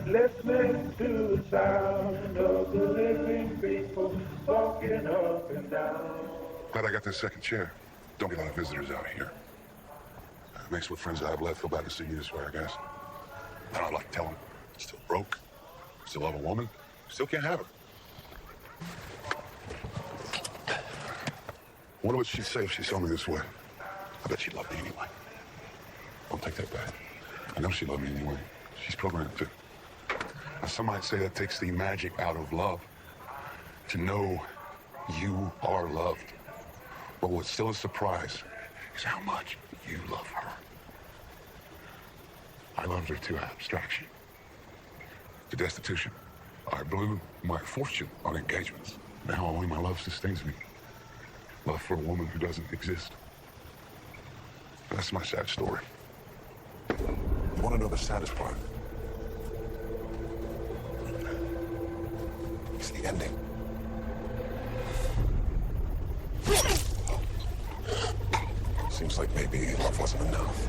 listening to the sound of the living people walking up and down. Glad I got this second chair. Don't get a lot of visitors out here. Makes what friends I have left feel bad to see you this way, I guess. I don't like telling them. Still broke. Still love a woman. Still can't have her. Wonder what she'd say if she saw me this way. I bet she'd love me anyway. Don't take that back. I know she loved me anyway. She's programmed to. Now, some might say that takes the magic out of love. To know you are loved. But what's still a surprise is how much you love her. I loved her to abstraction, to destitution. I blew my fortune on engagements. Now only my love sustains me. Love for a woman who doesn't exist. That's my sad story. You want to know the saddest part? It's the ending. Seems like maybe love wasn't enough.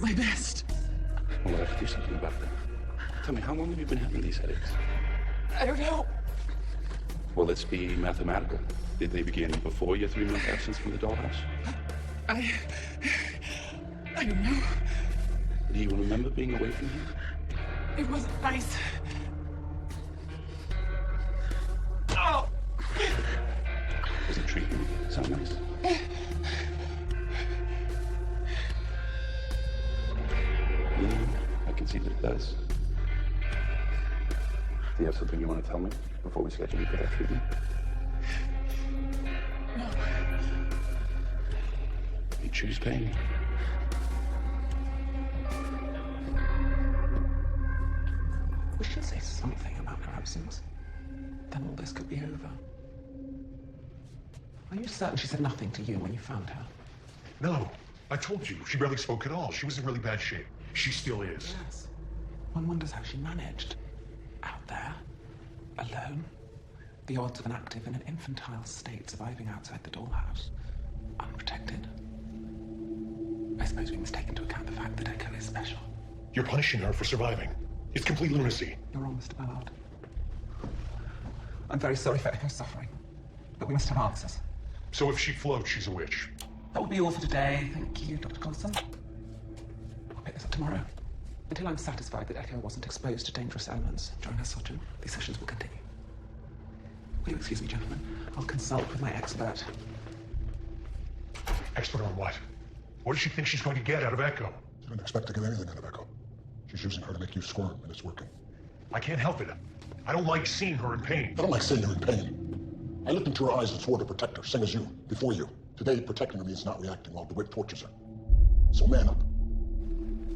My best. Well, I have to do something about that. Tell me, how long have you been having these headaches? I don't know. Well, let's be mathematical. Did they begin before your 3-month absence from the dollhouse? I don't know. Do you remember being away from here? It wasn't nice. Oh! Was it treatment? Sound nice? I can see that it does. Do you have something you want to tell me before we schedule you for that treatment? No. You choose pain. We should say something about her absence. Then all this could be over. Are you certain she said nothing to you when you found her? No. I told you, she barely spoke at all. She was in really bad shape. She still is. Yes. One wonders how she managed. Out there, alone. The odds of an active in an infantile state surviving outside the dollhouse. Unprotected. I suppose we must take into account the fact that Echo is special. You're punishing her for surviving. It's complete lunacy. You're wrong, Mr. Ballard. I'm very sorry for Echo's suffering, but we must have answers. So if she floats, she's a witch. That will be all for today. Thank you, Dr. Constant. I'll pick this up tomorrow. Until I'm satisfied that Echo wasn't exposed to dangerous elements during her sojourn, these sessions will continue. Will you excuse me, gentlemen? I'll consult with my expert. Expert on what? What does she think she's going to get out of Echo? She didn't expect to get anything out of Echo. She's using her to make you squirm, and it's working. I can't help it. I don't like seeing her in pain. I don't like seeing her in pain. I looked into her eyes and swore to protect her, same as you, before you. Today, protecting her means not reacting while DeWitt tortures her. So man up.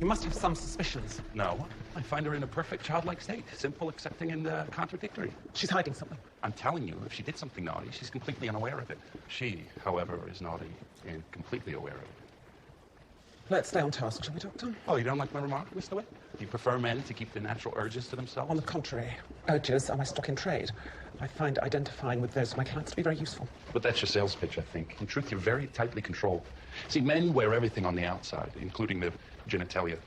You must have some suspicions. No. I find her in a perfect childlike state. Simple, accepting, and contradictory. She's hiding something. I'm telling you, if she did something naughty, she's completely unaware of it. She, however, is naughty and completely aware of it. Let's stay on task, shall we, Doctor? Oh, you don't like my remark, Mr. Witt? Do you prefer men to keep their natural urges to themselves? On the contrary, urges are my stock in trade. I find identifying with those of my clients to be very useful. But that's your sales pitch, I think. In truth, you're very tightly controlled. See, men wear everything on the outside, including their genitalia,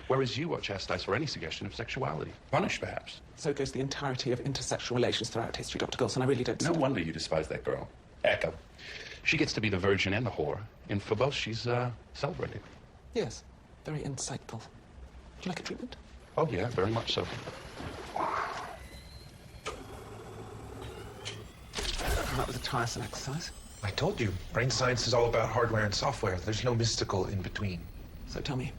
whereas you are chastised for any suggestion of sexuality. Punished, perhaps. So goes the entirety of intersexual relations throughout history, Dr. Gilson. I really don't... No wonder you despise that girl. Echo. She gets to be the virgin and the whore, and for both, she's celebrated. Yes, very insightful. Would you like a treatment? Oh, yeah, very much so. That was a tiresome exercise. I told you, brain science is all about hardware and software. There's no mystical in between. So tell me,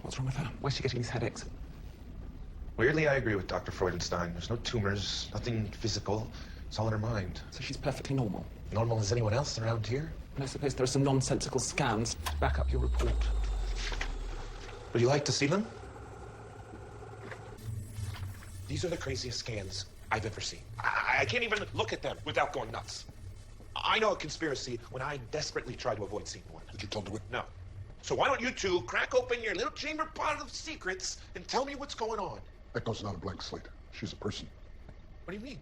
what's wrong with her? Why's she getting these headaches? Weirdly, I agree with Dr. Freudenstein. There's no tumors, nothing physical, It's all in her mind. So she's perfectly normal. Normal as anyone else around here. And I suppose there are some nonsensical scans to back up your report. Would you like to see them? These are the craziest scans I've ever seen. I can't even look at them without going nuts. I know a conspiracy when I desperately try to avoid seeing one. Did you tell DeWitt? No. So why don't you two crack open your little chamber pot of secrets and tell me what's going on? Echo's not a blank slate. She's a person. What do you mean?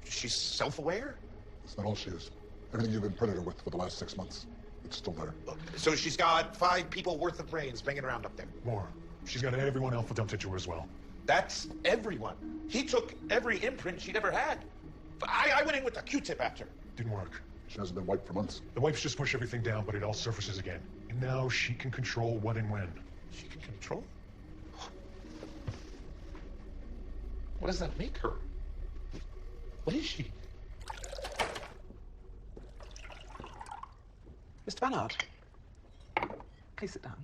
She's self-aware? That's not all she is. Everything you've imprinted her with for the last 6 months, it's still there. So she's got 5 people worth of brains banging around up there. More. She's got everyone alpha dumped into her as well. That's everyone. He took every imprint she'd ever had. I went in with a Q-tip after. Didn't work. She hasn't been wiped for months. The wipes just push everything down, but it all surfaces again. And now she can control what and when. She can control? What does that make her? What is she? Mr. Ballard, please sit down.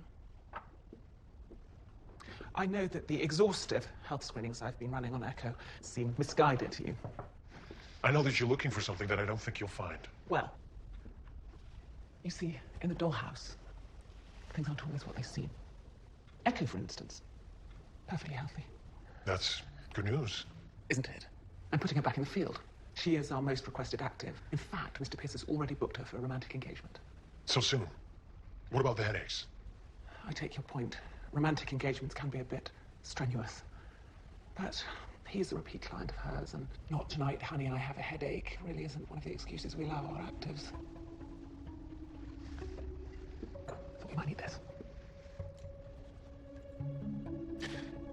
I know that the exhaustive health screenings I've been running on Echo seem misguided to you. I know that you're looking for something that I don't think you'll find. Well, you see, in the Dollhouse, things aren't always what they seem. Echo, for instance, perfectly healthy. That's good news. Isn't it? I'm putting her back in the field. She is our most requested active. In fact, Mr. Pierce has already booked her for a romantic engagement. So soon. What about the headaches? I take your point. Romantic engagements can be a bit strenuous. But he's a repeat client of hers, and not tonight, honey, I have a headache really isn't one of the excuses we allow our actives. Thought you might need this.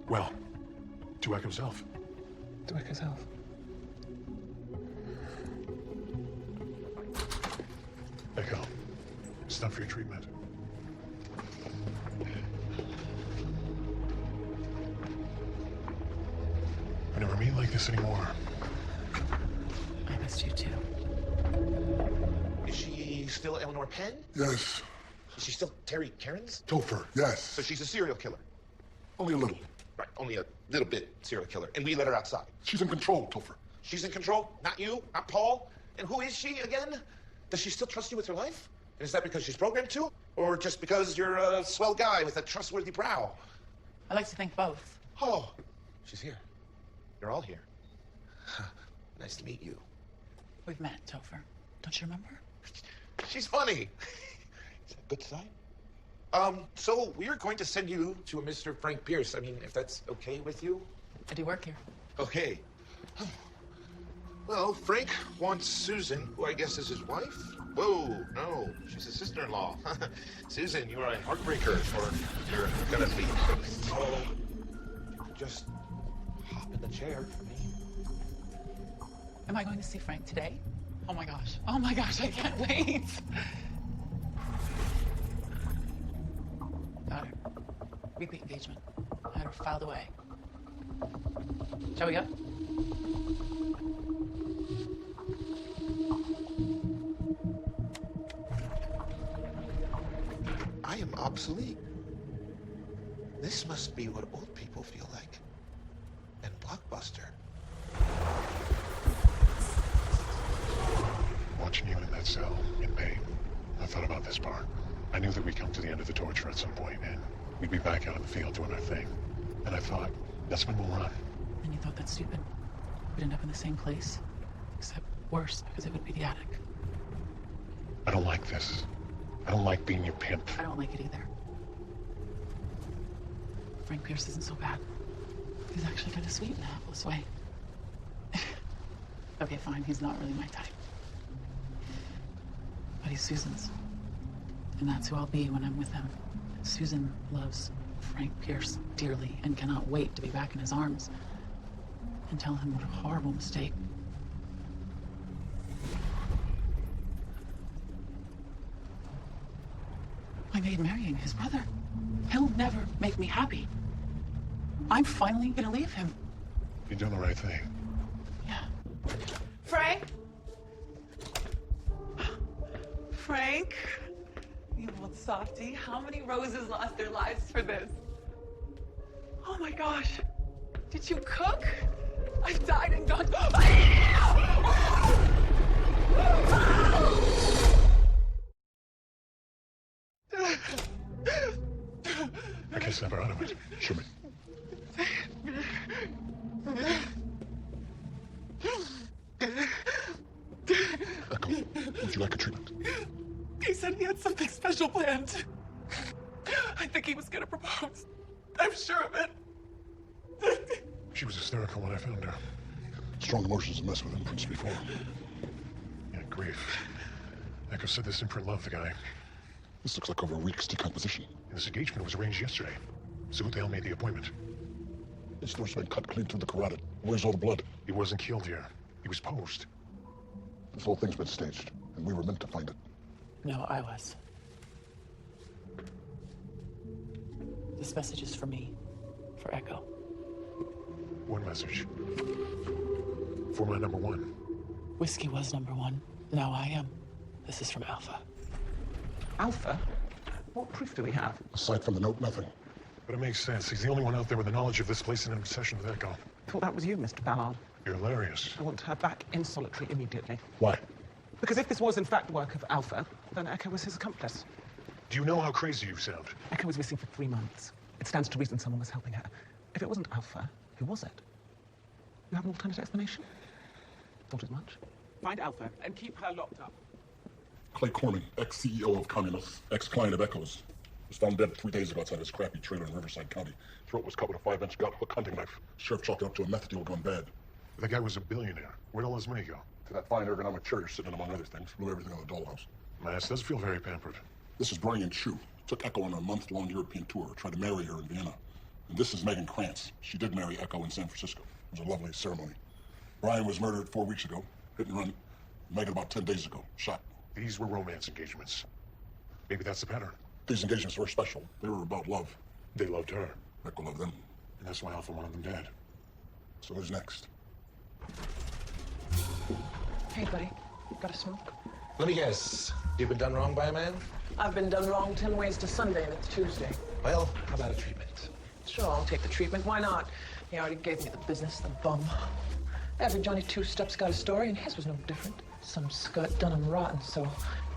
Well, to Echo's health. To Echo's health. Echo, it's time for your treatment. I never meet like this anymore. I missed you too. Is she still Eleanor Penn? Yes. Is she still Terry Cairns? Topher, yes. So she's a serial killer. Only a little. Right, only a little bit serial killer. And we let her outside. She's in control, Topher. She's in control? Not you? Not Paul? And who is she again? Does she still trust you with her life? And is that because she's programmed to? Or just because you're a swell guy with a trustworthy brow? I like to think both. Oh, she's here. You're all here. Nice to meet you. We've met, Topher. Don't you remember? She's funny. Is that a good sign? So we're going to send you to a Mr. Frank Pierce. I mean, if that's okay with you? I do work here. Okay. Well, Frank wants Susan, who I guess is his wife. Whoa, no, she's a sister-in-law. Susan, you are a heartbreaker, or you're gonna be. So, just hop in the chair for me. Am I going to see Frank today? Oh my gosh. Oh my gosh, I can't wait. Got her. Repeat engagement. I had her filed away. Shall we go? I am obsolete. This must be what old people feel like. And Blockbuster. Watching you in that cell, in pain, I thought about this part. I knew that we'd come to the end of the torture at some point, and we'd be back out in the field doing our thing. And I thought, that's when we'll run. And you thought that's stupid. We'd end up in the same place. Except worse, because it would be the attic. I don't like this. I don't like being your pimp. I don't like it either. Frank Pierce isn't so bad. He's actually kind of sweet in a helpless way. Okay, fine, he's not really my type. But he's Susan's. And that's who I'll be when I'm with him. Susan loves Frank Pierce dearly and cannot wait to be back in his arms and tell him what a horrible mistake. I made marrying his brother. He'll never make me happy. I'm finally gonna leave him. You're doing the right thing. Yeah. Frank? Frank? You old softy. How many roses lost their lives for this? Oh my gosh. Did you cook? I've died and gone. I can't snap her out of it. Show me. Echo, would you like a treatment? He said he had something special planned. I think he was gonna propose. I'm sure of it. She was hysterical when I found her. Strong emotions mess with imprints before. Yeah, grief. Echo said this imprint loved the guy. This looks like over a week's decomposition. And this engagement was arranged yesterday. So who the hell made the appointment? His throat's been cut clean through the carotid. Where's all the blood? He wasn't killed here. He was posed. This whole thing's been staged, and we were meant to find it. No, I was. This message is for me, for Echo. One message. For my number one. Whiskey was number one. Now I am. This is from Alpha. Alpha? What proof do we have? Aside from the note, nothing. But it makes sense. He's the only one out there with the knowledge of this place and in obsession with Echo. I thought that was you, Mr. Ballard. You're hilarious. I want her back in solitary immediately. Why? Because if this was in fact work of Alpha, then Echo was his accomplice. Do you know how crazy you sound? Echo was missing for 3 months. It stands to reason someone was helping her. If it wasn't Alpha, who was it? You have an alternate explanation? Thought as much. Find Alpha and keep her locked up. Clay Corman, ex-CEO of Communists, ex-client of Echo's, was found dead 3 days ago outside his crappy trailer in Riverside County. Throat was cut with a 5-inch gut hook hunting knife. Sheriff chalked it up to a meth deal gone bad. That guy was a billionaire. Where'd all his money go? To that fine ergonomic chair you're sitting in, among other things. Blew everything on the Dollhouse. My ass does feel very pampered. This is Brian Chu. Took Echo on a month-long European tour. Tried to marry her in Vienna. And this is Megan Krantz. She did marry Echo in San Francisco. It was a lovely ceremony. Brian was murdered 4 weeks ago. Hit and run. Megan about 10 days ago. Shot. These were romance engagements. Maybe that's the pattern. These engagements were special. They were about love. They loved her. Echo loved them. And that's why Alpha wanted them dead. So who's next? Hey, buddy. Got a smoke? Let me guess. You've been done wrong by a man? I've been done wrong 10 ways to Sunday, and it's Tuesday. Well, how about a treatment? Sure, I'll take the treatment. Why not? He already gave me the business, the bum. Every Johnny Two-Step's got a story, and his was no different. Some scut done him rotten, so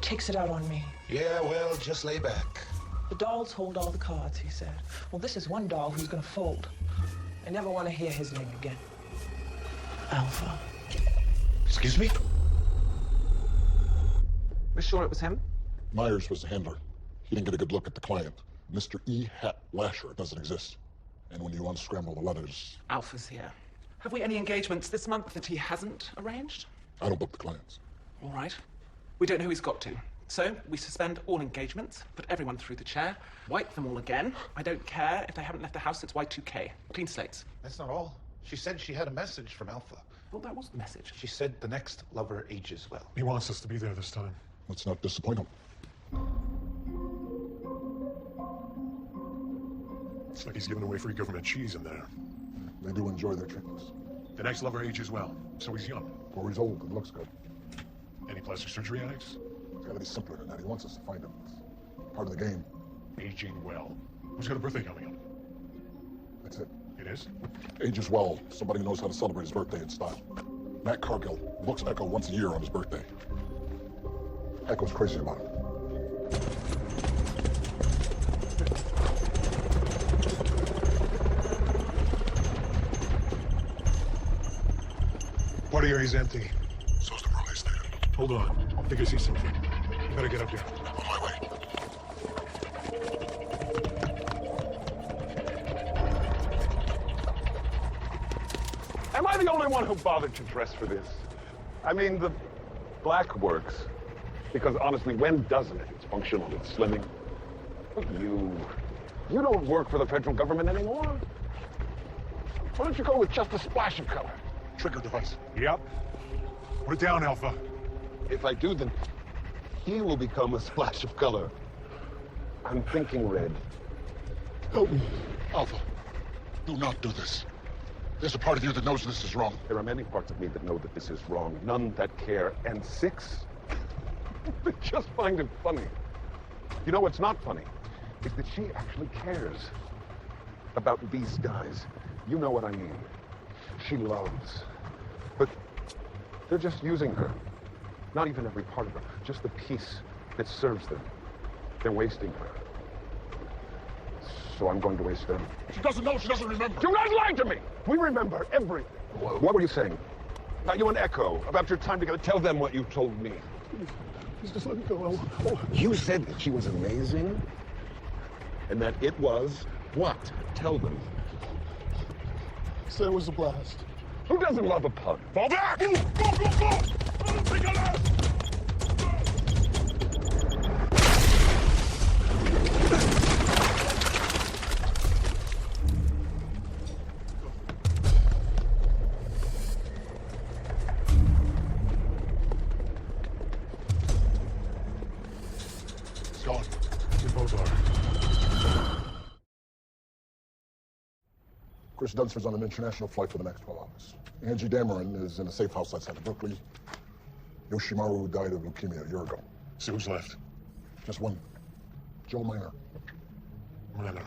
takes it out on me. Yeah, well, just lay back. The dolls hold all the cards, he said. Well, this is one doll who's gonna fold. I never want to hear his name again. Alpha. Excuse me? We're sure it was him? Myers was the handler. He didn't get a good look at the client. Mr. E. Hat Lasher doesn't exist. And when you unscramble the letters, Alpha's here. Have we any engagements this month that he hasn't arranged? I don't book the clients. All right. We don't know who he's got to. So we suspend all engagements, put everyone through the chair, wipe them all again. I don't care if they haven't left the house since Y2K. Clean slates. That's not all. She said she had a message from Alpha. Well, that was the message. She said the next lover ages well. He wants us to be there this time. Let's not disappoint him. It's like he's giving away free government cheese in there. They do enjoy their treatments. The next lover ages well, so he's young. Or he's old and looks good. Any plastic surgery addicts? It's gotta be simpler than that. He wants us to find him. It's part of the game. Aging well. Who's got a birthday coming up? That's it. It is? Ages well. Somebody who knows how to celebrate his birthday in style. Matt Cargill books Echo once a year on his birthday. Echo's crazy about it. Party area's empty. So's the Raleigh Stadium. Hold on. I think I see something. You better get up there. On my way. Am I the only one who bothered to dress for this? I mean, the black works. Because honestly, when doesn't it? It's functional, it's slimming. But you don't work for the federal government anymore. Why don't you go with just a splash of color? Trigger device. Yep. Put it down, Alpha. If I do, then he will become a splash of color. I'm thinking red. Help me. Alpha, do not do this. There's a part of you that knows this is wrong. There are many parts of me that know that this is wrong, none that care, and 6 that just find it funny. You know what's not funny is that she actually cares about these guys. You know what I mean. She loves. But They're just using her. Not even every part of her, just the piece that serves them. They're wasting her. So I'm going to waste them. She doesn't know, she doesn't remember. Do not lie to me! We remember everything. What were you saying? Now you and Echo, about your time together. Tell them what you told me. Please just let me go. You said that she was amazing? And that it was what? Tell them. Say it was a blast. Who doesn't love a pun? Fall back! Go! Take a left! It's gone. You both are. Chris Dunsford's on an international flight for the next 12 hours. Angie Dameron is in a safe house outside of Berkeley. Yoshimaru died of leukemia a year ago. So who's left? Just one. Joe Minor. Minor.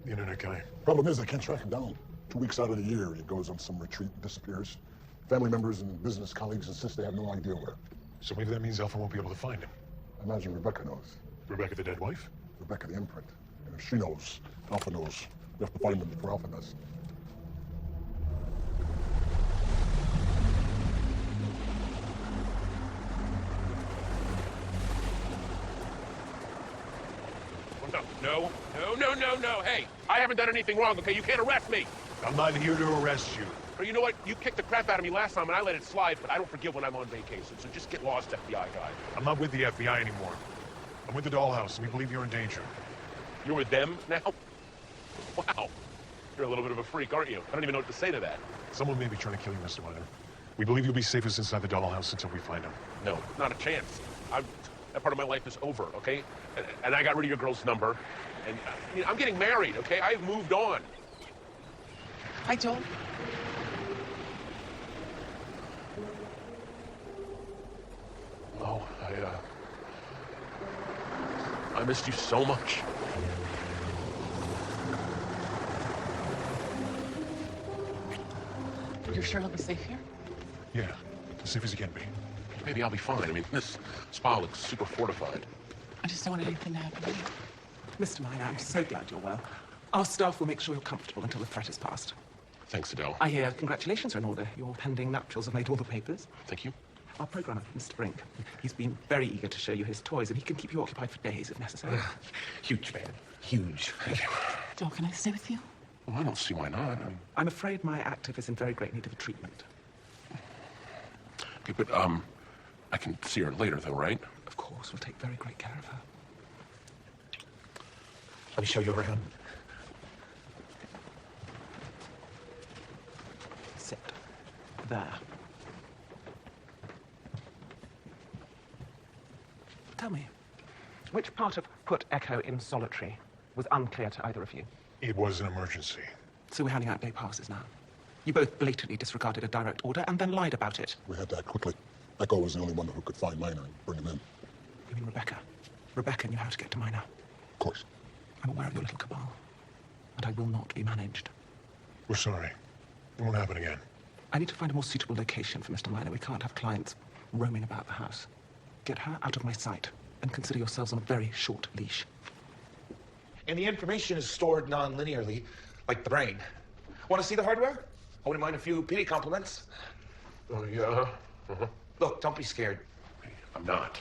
The internet guy. Problem is, I can't track him down. 2 weeks out of the year, he goes on some retreat and disappears. Family members and business colleagues insist they have no idea where. So maybe that means Alpha won't be able to find him. I imagine Rebecca knows. Rebecca, the dead wife? Rebecca, the imprint. And if she knows, Alpha knows. We have to find them before Alpha does. No. Hey, I haven't done anything wrong, okay? You can't arrest me. I'm not here to arrest you. Or you know what? You kicked the crap out of me last time, and I let it slide, but I don't forgive when I'm on vacation, so just get lost, FBI guy. I'm not with the FBI anymore. I'm with the Dollhouse, and we believe you're in danger. You're with them now? Wow. You're a little bit of a freak, aren't you? I don't even know what to say to that. Someone may be trying to kill you, Mr. Minor. We believe you'll be safest inside the Dollhouse until we find him. No, not a chance. That part of my life is over, okay? And I got rid of your girl's number. And I'm getting married, okay? I've moved on. Hi, Joel. Oh, I missed you so much. You're sure he'll be safe here? Yeah, as safe as he can be. Maybe I'll be fine. I mean, this spa looks super fortified. I just don't want anything to happen to you. Mr. Minor, I'm so glad you're well. Our staff will make sure you're comfortable until the threat is past. Thanks, Adele. I hear congratulations are in order. Your pending nuptials have made all the papers. Thank you. Our programmer, Mr. Brink, he's been very eager to show you his toys, and he can keep you occupied for days if necessary. Huge fan. Huge. Thank you. Joel, can I stay with you? Well, I don't see why not. I'm afraid my active is in very great need of a treatment. Okay, but, I can see her later, though, right? Of course, we'll take very great care of her. Let me show you around. Sit. There. Tell me, which part of put Echo in solitary was unclear to either of you? It was an emergency. So we're handing out day passes now. You both blatantly disregarded a direct order and then lied about it. We had to act quickly. Echo was the only one who could find Minor and bring him in. You mean Rebecca? Rebecca knew how to get to Minor. Of course. I'm aware of your little cabal, and I will not be managed. We're sorry. It won't happen again. I need to find a more suitable location for Mr. Minor. We can't have clients roaming about the house. Get her out of my sight, and consider yourselves on a very short leash. And the information is stored non-linearly, like the brain. Want to see the hardware? I wouldn't mind a few pity compliments. Oh, yeah? Look, don't be scared. I'm not.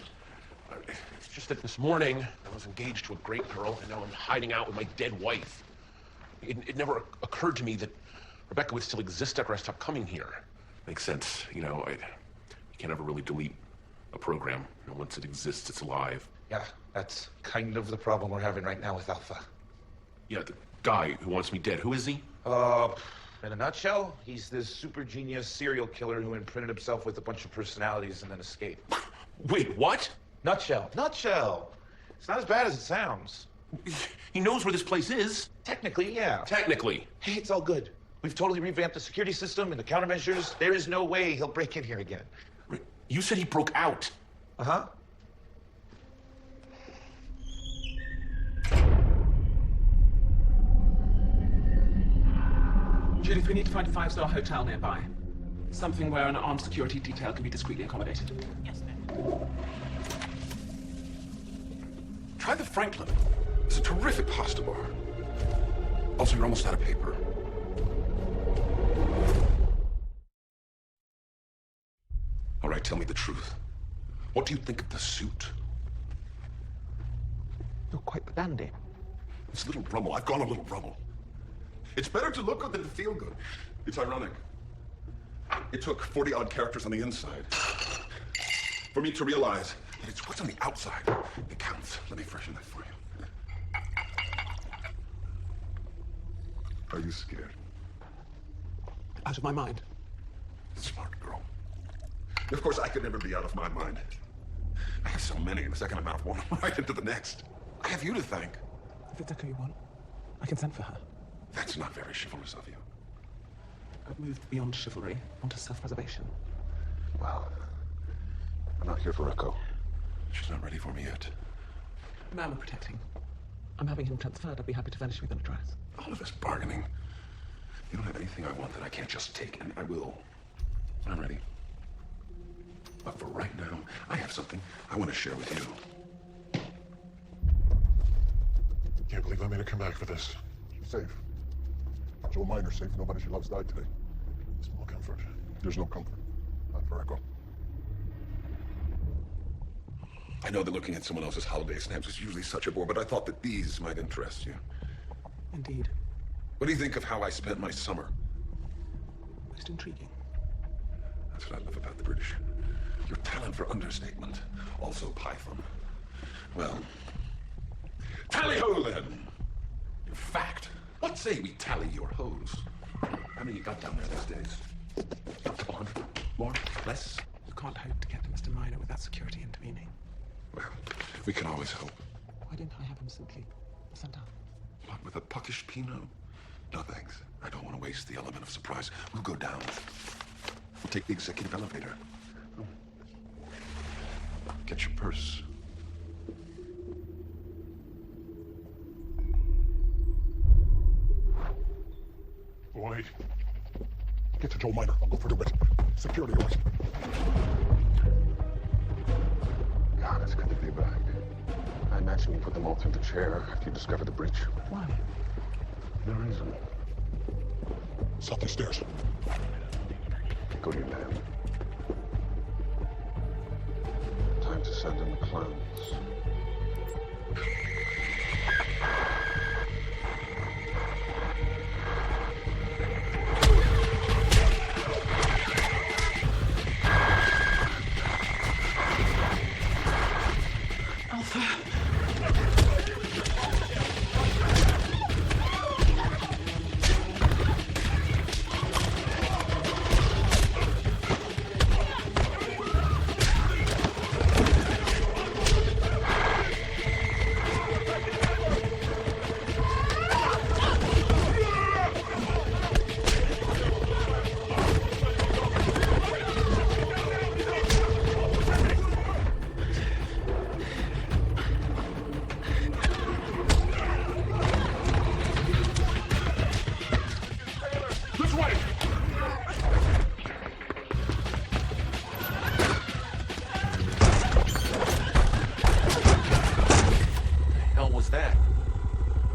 It's just that this morning, I was engaged to a great girl, and now I'm hiding out with my dead wife. It never occurred to me that Rebecca would still exist after I stopped coming here. Makes sense. You can't ever really delete a program. Once it exists, it's alive. Yeah, that's kind of the problem we're having right now with Alpha. Yeah, the guy who wants me dead, who is he? In a nutshell, he's this super genius serial killer who imprinted himself with a bunch of personalities and then escaped. Wait, what? Nutshell. It's not as bad as it sounds. He knows where this place is. Technically, yeah. Technically. Hey, it's all good. We've totally revamped the security system and the countermeasures. There is no way he'll break in here again. You said he broke out. Uh-huh. Judith, we need to find a 5-star hotel nearby. Something where an armed security detail can be discreetly accommodated. Yes, ma'am. Try the Franklin. It's a terrific pasta bar. Also, you're almost out of paper. All right, tell me the truth. What do you think of the suit? You're quite the dandy. It's a little Brummel. I've gone a little Brummel. It's better to look good than to feel good. It's ironic. It took 40-odd characters on the inside for me to realize that it's what's on the outside that counts. Let me freshen that for you. Are you scared? Out of my mind. Smart girl. Of course, I could never be out of my mind. I have so many. The second I'm out of one, I'm right into the next. I have you to thank. If it's Echo you want, I can send for her. That's not very chivalrous of you. I've moved beyond chivalry onto self-preservation. Well, I'm not here for Echo. She's not ready for me yet. The man we're protecting. I'm having him transferred. I'd be happy to furnish you with an address. All of this bargaining. You don't have anything I want that I can't just take, and I will. I'm ready. But for right now, I have something I want to share with you. Can't believe I made her come back for this. She's safe. Joe Miner's safe. Nobody she loves died today. Small comfort. There's no comfort. Not for Echo. I know that looking at someone else's holiday stamps is usually such a bore, but I thought that these might interest you. Indeed. What do you think of how I spent my summer? Most intriguing. That's what I love about the British. Your talent for understatement. Also Python. Well, tally-ho then! In fact, what say we tally your hose? How many you got down there these days? A couple hundred? More? Less? You can't hope to get to Mr. Miner without security intervening. Well, we can always hope. Why didn't I have him simply sent out? What, with a puckish Pinot? No, thanks. I don't want to waste the element of surprise. We'll go down. We'll take the executive elevator. Get your purse. Wait. Get to Joe Miner. I'll go for the wit. Security yours. God, it's good to be back. I imagine you put them all through the chair after you discovered the breach. Why? No reason. South these stairs. Go to your man. Time to send in the clowns.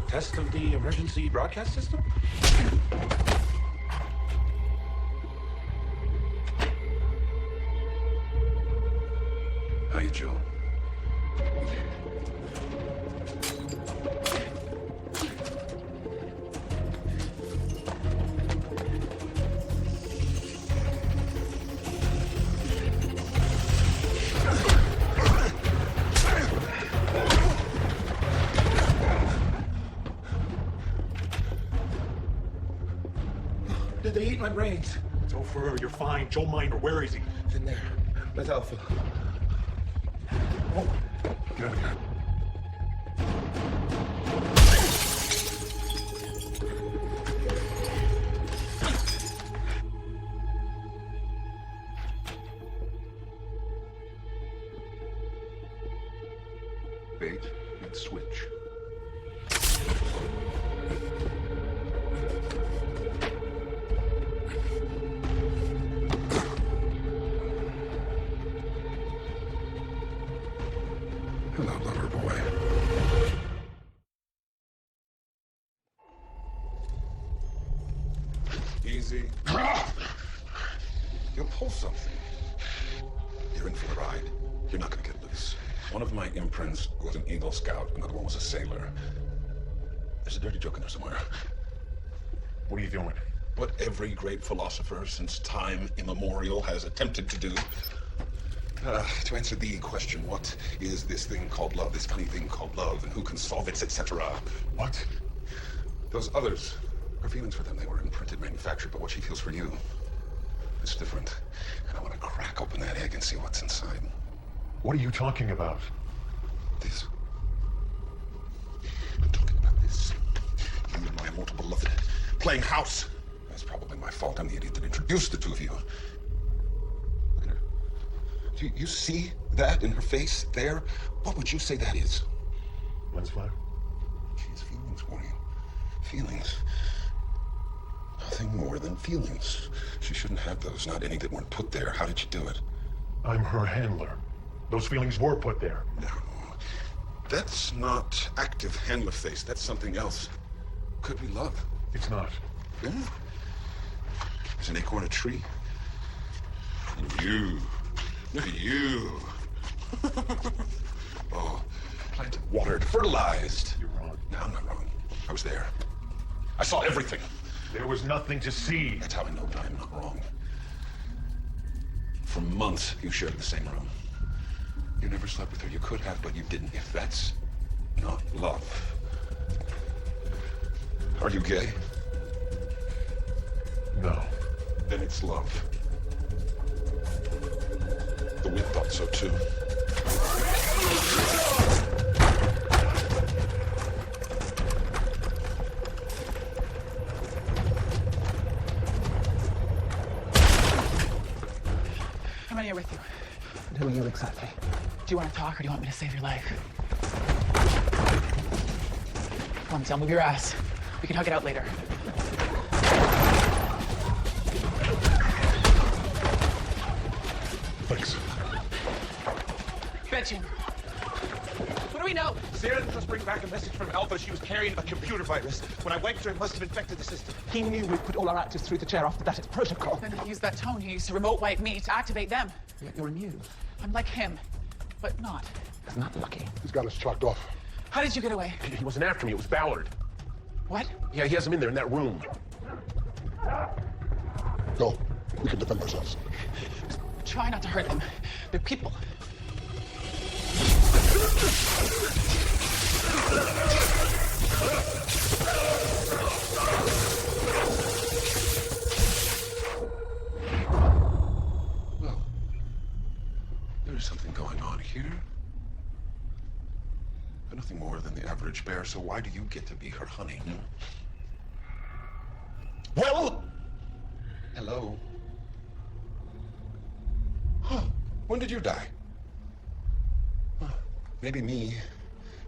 Test of the emergency broadcast system? How you, Joe? Did they eat my brains? It's over. You're fine. Joe Miner, where is he? In there. That's Alpha. Oh, get out of here. Bait and switch. Hello, lover boy. Easy. You'll pull something. You're in for the ride. You're not gonna get loose. One of my imprints was an Eagle Scout, another one was a sailor. There's a dirty joke in there somewhere. What are you doing? What every great philosopher since time immemorial has attempted to do. To answer the question, what is this thing called love, this funny thing called love, and who can solve it, etc. What? Those others, her feelings for them, they were imprinted, manufactured, but what she feels for you, it's different. And I want to crack open that egg and see what's inside. What are you talking about? This. I'm talking about this. You and my immortal beloved playing house. That's probably my fault. I'm the idiot that introduced the two of you. Look at her. Do you see that in her face there? What would you say that is? Lens flare? She has feelings for you. Feelings. Nothing more than feelings. She shouldn't have those, not any that weren't put there. How did you do it? I'm her handler. Those feelings were put there. No. That's not active handler face. That's something else. Could be love. It's not. Yeah? There's an acorn, a tree. And you. Look at you. Oh, planted, watered, fertilized. You're wrong. No, I'm not wrong. I was there. I saw everything. There was nothing to see. That's how I know that I'm not wrong. For months, you shared the same room. You never slept with her. You could have, but you didn't. If that's not love. Are you gay? No. Then it's love. The wind thought so too. I'm in here with you. Who are you exactly? Do you want to talk or do you want me to save your life? Come on, Del, move your ass. We can hug it out later. Thanks. Bedchamber. What do we know? Sarah just bring back a message from Alpha. She was carrying a computer virus. When I wiped her, it must have infected the system. He knew we'd put all our actors through the chair after that. It's protocol. Then he used that tone. He used to remote wipe me to activate them. You're immune. I'm like him, but not. That's not lucky. He's got us chalked off. How did you get away? He wasn't after me. It was Ballard. What? Yeah, he has him in there in that room. Go. We can defend ourselves. Try not to hurt them. They're people. Well, there's something going on here. But nothing more than the average bear, so why do you get to be her honey? Well, hello. Huh. When did you die? Huh. Maybe me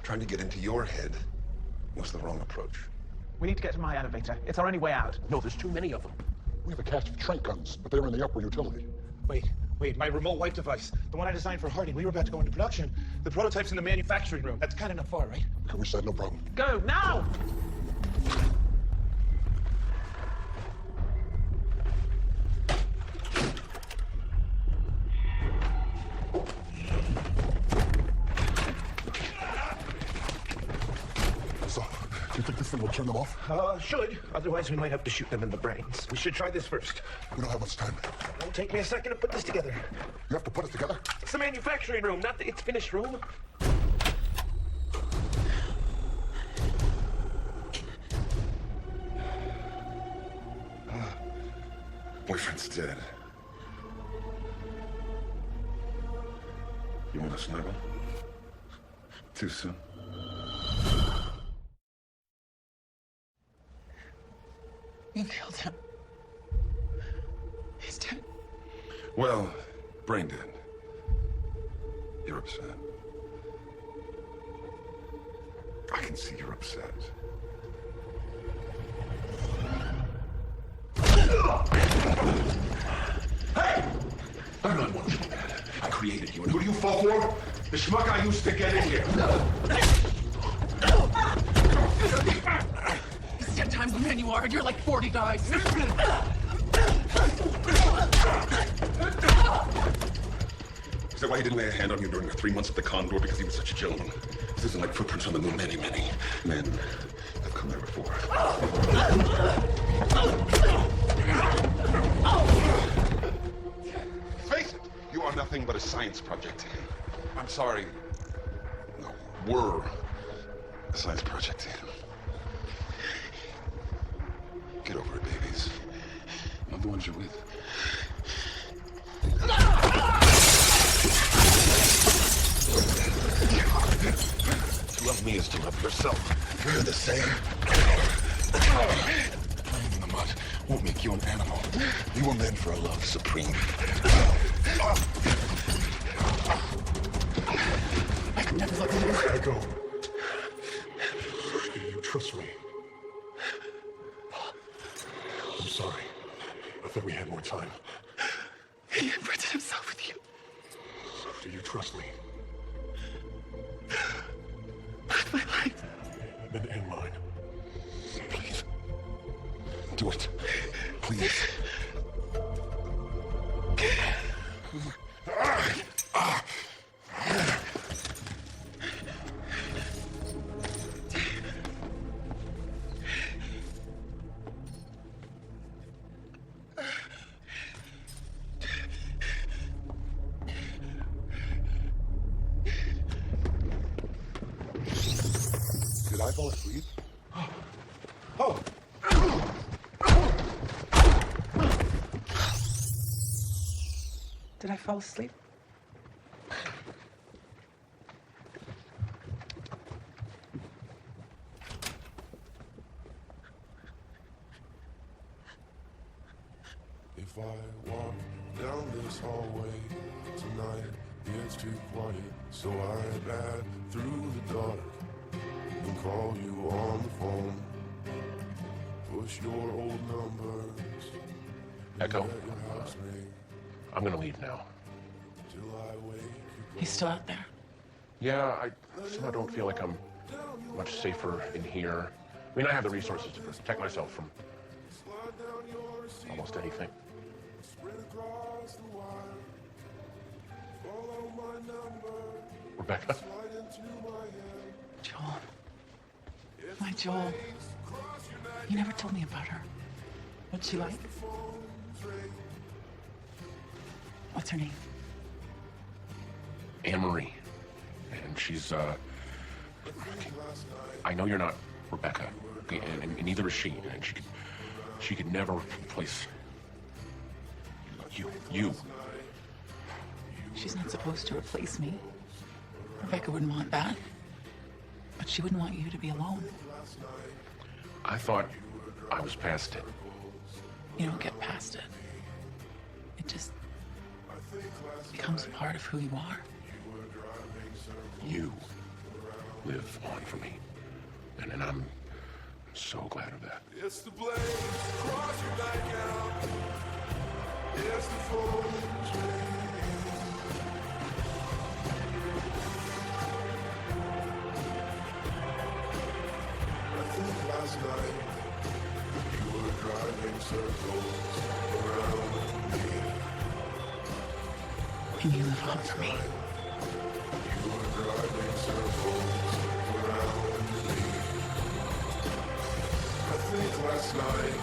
trying to get into your head was the wrong approach. We need to get to my elevator. It's our only way out. No, there's too many of them. We have a cache of trank guns, but they're in the upper utility. Wait, my remote wipe device. The one I designed for Harding. We were about to go into production. The prototype's in the manufacturing room. That's kind of not far, right? Can we said no problem. Go, now! So, do you think this thing will turn them off? Should. Otherwise, we might have to shoot them in the brains. We should try this first. We don't have much time. It'll take me a second to put this together. You have to put us together? It's the manufacturing room, not its finished room. Boyfriend's dead. You want to snuggle? Too soon? You killed him. He's dead. Well, brain dead. You're upset. I can see you're upset. Hey! I'm not one to do that. I created you, and who do you fall for? The schmuck I used to get in here. It's 10 times the man you are, and you're like 40 guys. Is that why he didn't lay a hand on you during the 3 months of the Condor? Because he was such a gentleman? This isn't like Footprints on the Moon. Many, many men have come there before. Face it, you are nothing but a science project to him. I'm sorry. No, were a science project to him. Get over it, babies. Love the ones you're with. To love me is to love yourself. You're the same. Playing in the mud won't make you an animal. You were meant for a love supreme. I could never love you. Gotta go. You trust me. I'm sorry. I thought we had more time. He imprinted himself with you. Do you trust me? With my life. And mine. Please. Do it. Please. Did I fall asleep? Oh! Did I fall asleep? If I walk down this hallway tonight, it's too quiet, so I bat through the dark and call you on the phone. Push your old numbers. Echo, Let your house ring I'm gonna leave now. till I wake you. He's still out there. Yeah, I somehow don't feel like I'm much safer in here. I mean, I have the resources to protect myself from almost anything. Spread across the wire. Follow my number. Rebecca, Slide into my hand. Joel. My Joel. You never told me about her. What's she like? What's her name? Anne-Marie, and she's I know you're not Rebecca, okay, and neither is she, and she could never replace you. She's not supposed to replace me. Rebecca wouldn't want that. But she wouldn't want you to be alone. I thought I was past it. You don't get past it. It just becomes a part of who you are. You live on for me, and I'm so glad of that. It's the blaze across your nightgown. It's the phone ring. I think last night you were driving circles around me. And you live on for me. You were driving circles around me. I think last night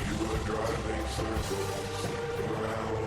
you were driving circles around